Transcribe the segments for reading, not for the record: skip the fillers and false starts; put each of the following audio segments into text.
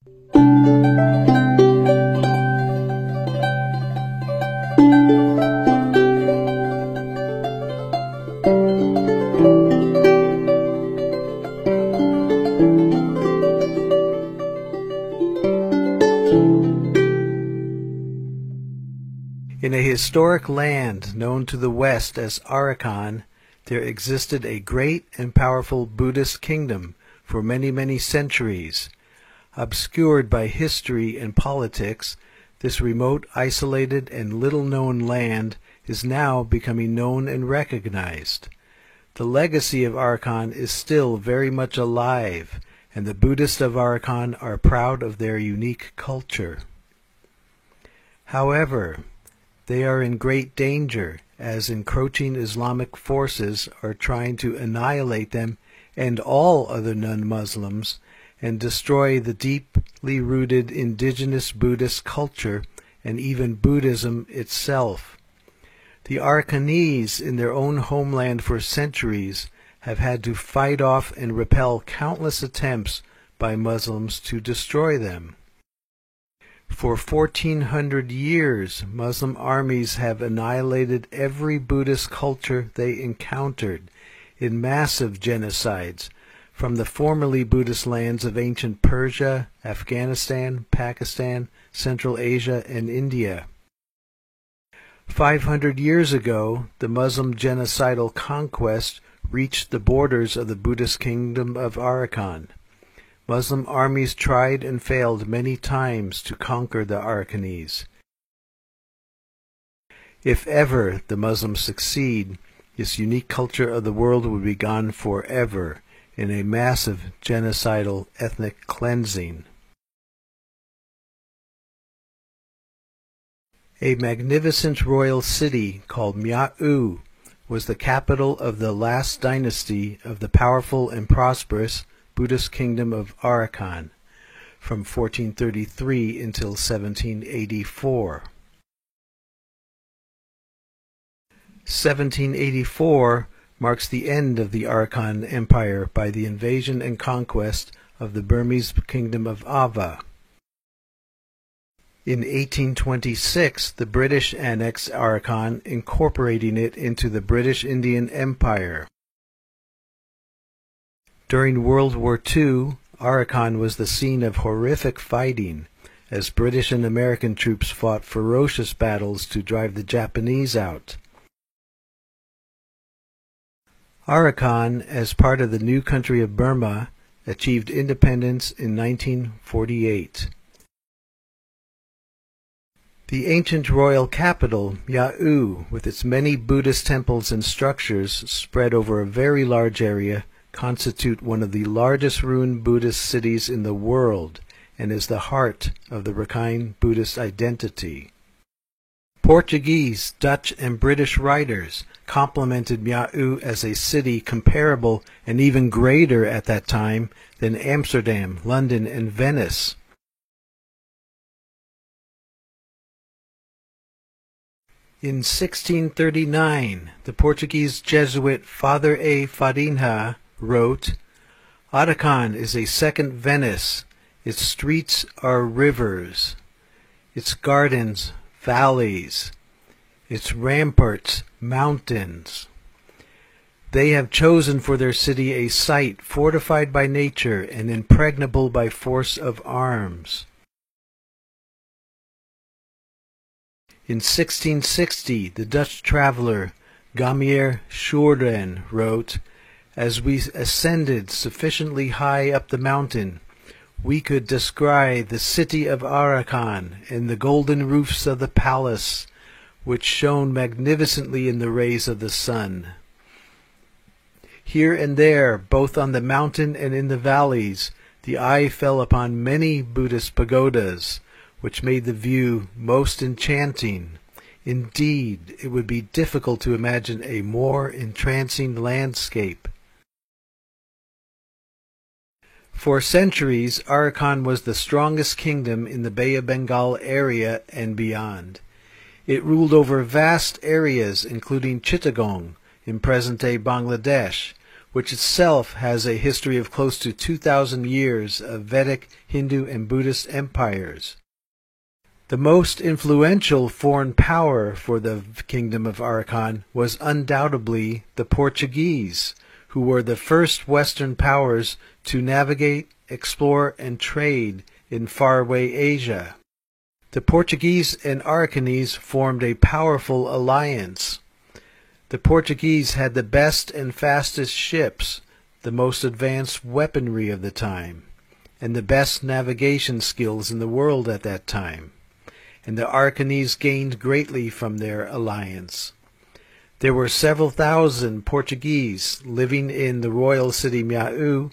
In a historic land known to the west as Arakan, there existed a great and powerful Buddhist kingdom for many, many centuries. Obscured by history and politics, this remote, isolated, and little-known land is now becoming known and recognized. The legacy of Arakan is still very much alive, and the Buddhists of Arakan are proud of their unique culture. However, they are in great danger as encroaching Islamic forces are trying to annihilate them and all other non-Muslims and destroy the deeply rooted indigenous Buddhist culture and even Buddhism itself. The Arakanese in their own homeland for centuries have had to fight off and repel countless attempts by Muslims to destroy them. For 1400 years, Muslim armies have annihilated every Buddhist culture they encountered in massive genocides from the formerly Buddhist lands of ancient Persia, Afghanistan, Pakistan, Central Asia, and India. 500 years ago, the Muslim genocidal conquest reached the borders of the Buddhist kingdom of Arakan. Muslim armies tried and failed many times to conquer the Arakanese. If ever the Muslims succeed, this unique culture of the world would be gone forever in a massive genocidal ethnic cleansing. A magnificent royal city called Mya'u was the capital of the last dynasty of the powerful and prosperous Buddhist kingdom of Arakan from 1433 until 1784. 1784 marks the end of the Arakan Empire by the invasion and conquest of the Burmese kingdom of Ava. In 1826, the British annexed Arakan, incorporating it into the British Indian Empire. During World War II, Arakan was the scene of horrific fighting, as British and American troops fought ferocious battles to drive the Japanese out. Arakan, as part of the new country of Burma, achieved independence in 1948. The ancient royal capital, Mya'u, with its many Buddhist temples and structures spread over a very large area, constitute one of the largest ruined Buddhist cities in the world and is the heart of the Rakhine Buddhist identity. Portuguese, Dutch, and British writers complimented Mya'u as a city comparable and even greater at that time than Amsterdam, London, and Venice. In 1639, the Portuguese Jesuit Father A. Farinha wrote, "Arakan is a second Venice. Its streets are rivers, its gardens valleys, its ramparts mountains. They have chosen for their city a site fortified by nature and impregnable by force of arms." In 1660, the Dutch traveler Gamier Schoorden wrote, "As we ascended sufficiently high up the mountain, we could descry the city of Arakan and the golden roofs of the palace, which shone magnificently in the rays of the sun. Here and there, both on the mountain and in the valleys, the eye fell upon many Buddhist pagodas, which made the view most enchanting. Indeed, it would be difficult to imagine a more entrancing landscape." For centuries, Arakan was the strongest kingdom in the Bay of Bengal area and beyond. It ruled over vast areas, including Chittagong in present-day Bangladesh, which itself has a history of close to 2,000 years of Vedic, Hindu, and Buddhist empires. The most influential foreign power for the Kingdom of Arakan was undoubtedly the Portuguese, who were the first Western powers to navigate, explore, and trade in faraway Asia. The Portuguese and Arakanese formed a powerful alliance. The Portuguese had the best and fastest ships, the most advanced weaponry of the time, and the best navigation skills in the world at that time, and the Arakanese gained greatly from their alliance. There were several thousand Portuguese living in the royal city Mia'u,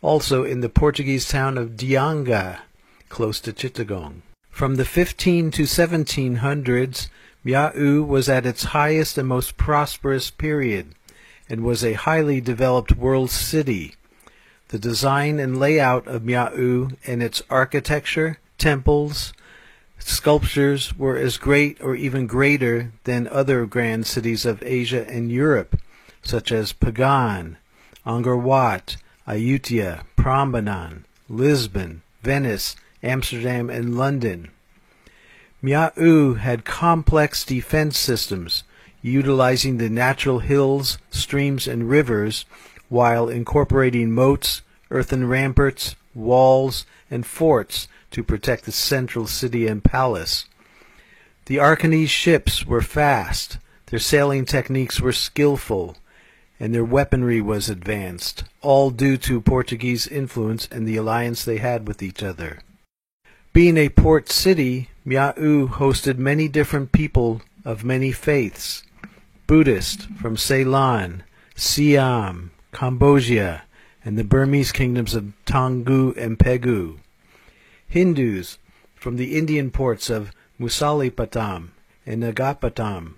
also in the Portuguese town of Dianga, close to Chittagong. From the 15 to 1700s, Mia'u was at its highest and most prosperous period, and was a highly developed world city. The design and layout of Mia'u and its architecture, temples, sculptures were as great or even greater than other grand cities of Asia and Europe, such as Pagan, Angkor Wat, Ayutthaya, Prambanan, Lisbon, Venice, Amsterdam, and London. Mia'u had complex defense systems, utilizing the natural hills, streams, and rivers, while incorporating moats, earthen ramparts, walls, and forts to protect the central city and palace. The Arakanese ships were fast, their sailing techniques were skillful, and their weaponry was advanced, all due to Portuguese influence and the alliance they had with each other. Being a port city, Mia'u hosted many different people of many faiths: Buddhist from Ceylon, Siam, Cambodia, and the Burmese kingdoms of Taungoo and Pegu; Hindus from the Indian ports of Musalipatam and Nagapatam,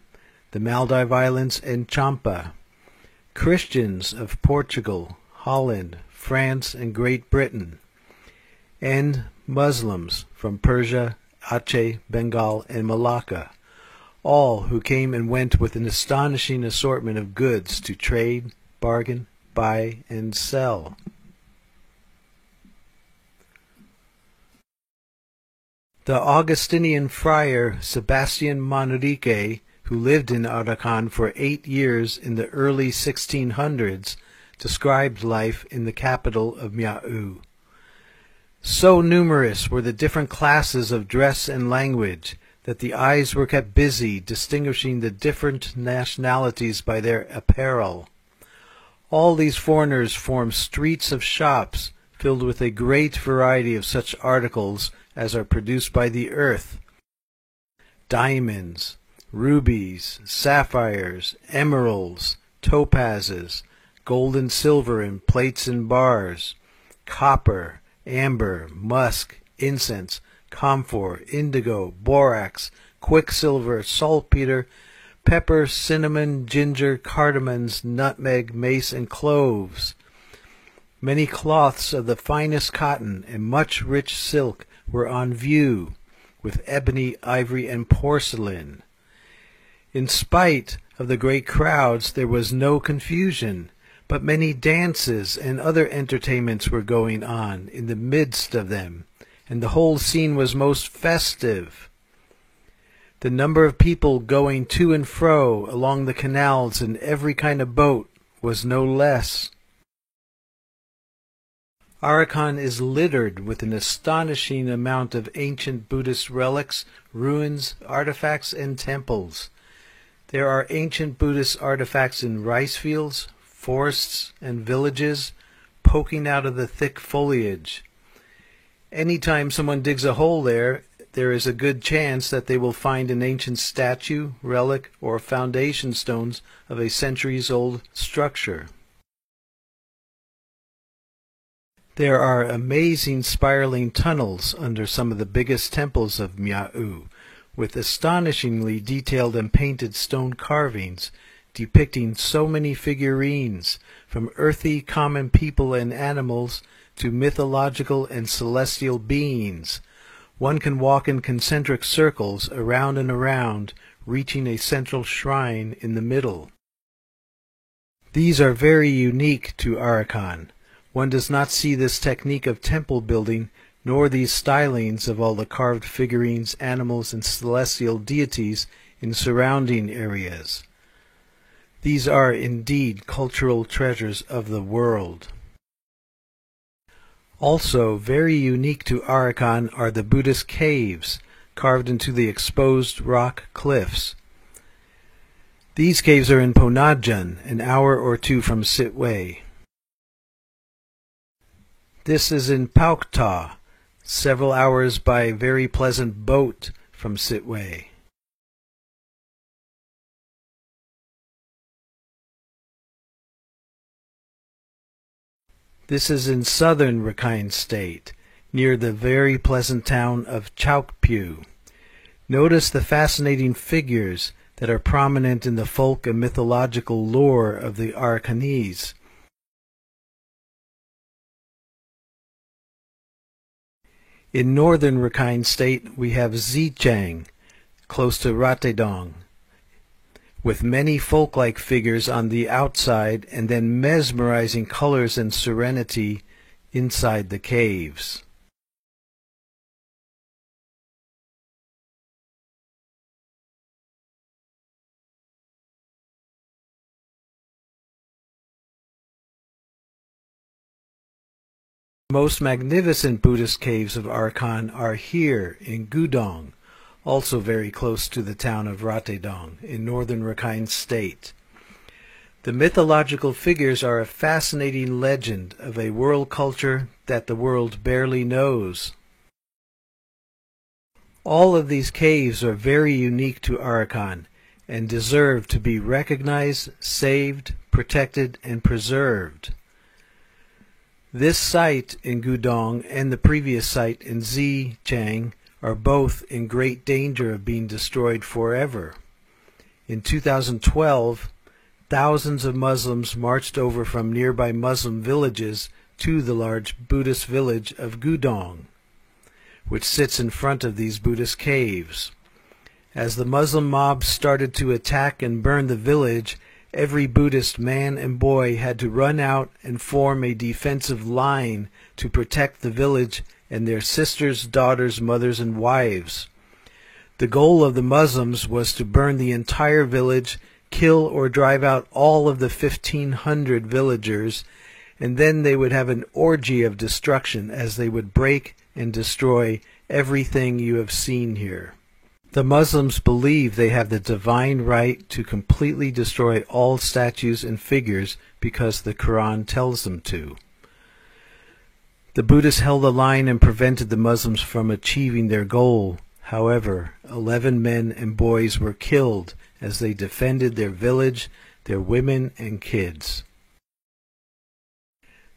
the Maldive Islands, and Champa; Christians of Portugal, Holland, France, and Great Britain; and Muslims from Persia, Aceh, Bengal, and Malacca, all who came and went with an astonishing assortment of goods to trade, bargain, buy, and sell. The Augustinian friar Sebastian Manrique, who lived in Arakan for 8 years in the early 1600s, described life in the capital of Mia'u. So numerous were the different classes of dress and language that the eyes were kept busy distinguishing the different nationalities by their apparel. All these foreigners formed streets of shops filled with a great variety of such articles as are produced by the earth: diamonds, rubies, sapphires, emeralds, topazes, gold and silver in plates and bars, copper, amber, musk, incense, camphor, indigo, borax, quicksilver, saltpeter, pepper, cinnamon, ginger, cardamoms, nutmeg, mace, and cloves. Many cloths of the finest cotton and much rich silk were on view, with ebony, ivory, and porcelain. In spite of the great crowds, there was no confusion, but many dances and other entertainments were going on in the midst of them, and the whole scene was most festive. The number of people going to and fro along the canals in every kind of boat was no less. Arakan is littered with an astonishing amount of ancient Buddhist relics, ruins, artifacts, and temples. There are ancient Buddhist artifacts in rice fields, forests, and villages, poking out of the thick foliage. Anytime someone digs a hole there is a good chance that they will find an ancient statue, relic, or foundation stones of a centuries-old structure. There are amazing spiraling tunnels under some of the biggest temples of Mia'u, with astonishingly detailed and painted stone carvings depicting so many figurines, from earthy common people and animals to mythological and celestial beings. One can walk in concentric circles around and around, reaching a central shrine in the middle. These are very unique to Arakan. One does not see this technique of temple building, nor these stylings of all the carved figurines, animals, and celestial deities in surrounding areas. These are indeed cultural treasures of the world. Also, very unique to Arakan are the Buddhist caves, carved into the exposed rock cliffs. These caves are in Ponajan, an hour or two from Sitwe. This is in Paukta, several hours by very pleasant boat from Sitwe. This is in southern Rakhine State, near the very pleasant town of Chaukpu. Notice the fascinating figures that are prominent in the folk and mythological lore of the Arakanese. In northern Rakhine State we have Xichang, close to Ratedong, with many folk-like figures on the outside and then mesmerizing colors and serenity inside the caves. The most magnificent Buddhist caves of Arakan are here in Gudong, also very close to the town of Ratedong in northern Rakhine State. The mythological figures are a fascinating legend of a world culture that the world barely knows. All of these caves are very unique to Arakan and deserve to be recognized, saved, protected, and preserved. This site in Gudong and the previous site in Xichang are both in great danger of being destroyed forever. In 2012, thousands of Muslims marched over from nearby Muslim villages to the large Buddhist village of Gudong, which sits in front of these Buddhist caves. As the Muslim mob started to attack and burn the village, every Buddhist man and boy had to run out and form a defensive line to protect the village and their sisters, daughters, mothers, and wives. The goal of the Muslims was to burn the entire village, kill or drive out all of the 1,500 villagers, and then they would have an orgy of destruction as they would break and destroy everything you have seen here. The Muslims believe they have the divine right to completely destroy all statues and figures because the Quran tells them to. The Buddhists held the line and prevented the Muslims from achieving their goal. However, 11 men and boys were killed as they defended their village, their women and kids.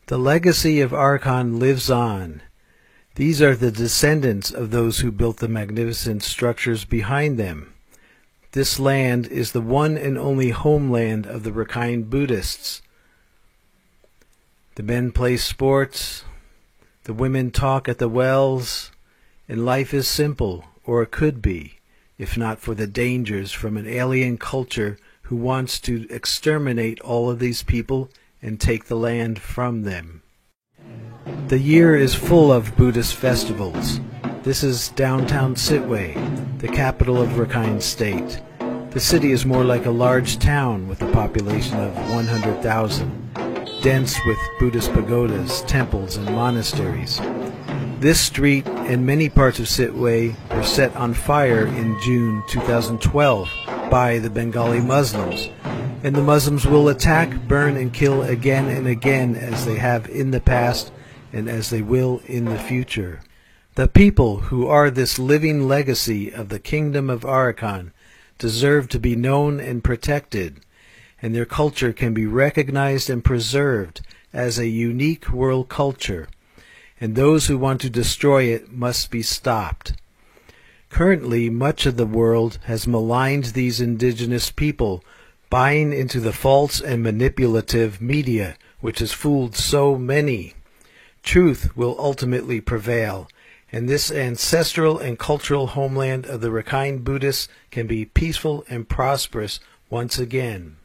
The legacy of Arakan lives on. These are the descendants of those who built the magnificent structures behind them. This land is the one and only homeland of the Rakhine Buddhists. The men play sports, the women talk at the wells, and life is simple, or it could be, if not for the dangers from an alien culture who wants to exterminate all of these people and take the land from them. The year is full of Buddhist festivals. This is downtown Sitwe, the capital of Rakhine State. The city is more like a large town with a population of 100,000, dense with Buddhist pagodas, temples, and monasteries. This street and many parts of Sitwe were set on fire in June 2012 by the Bengali Muslims, and the Muslims will attack, burn, and kill again and again as they have in the past and as they will in the future. The people who are this living legacy of the kingdom of Arakan deserve to be known and protected, and their culture can be recognized and preserved as a unique world culture, and those who want to destroy it must be stopped. Currently, much of the world has maligned these indigenous people, buying into the false and manipulative media, which has fooled so many. Truth will ultimately prevail, and this ancestral and cultural homeland of the Rakhine Buddhists can be peaceful and prosperous once again.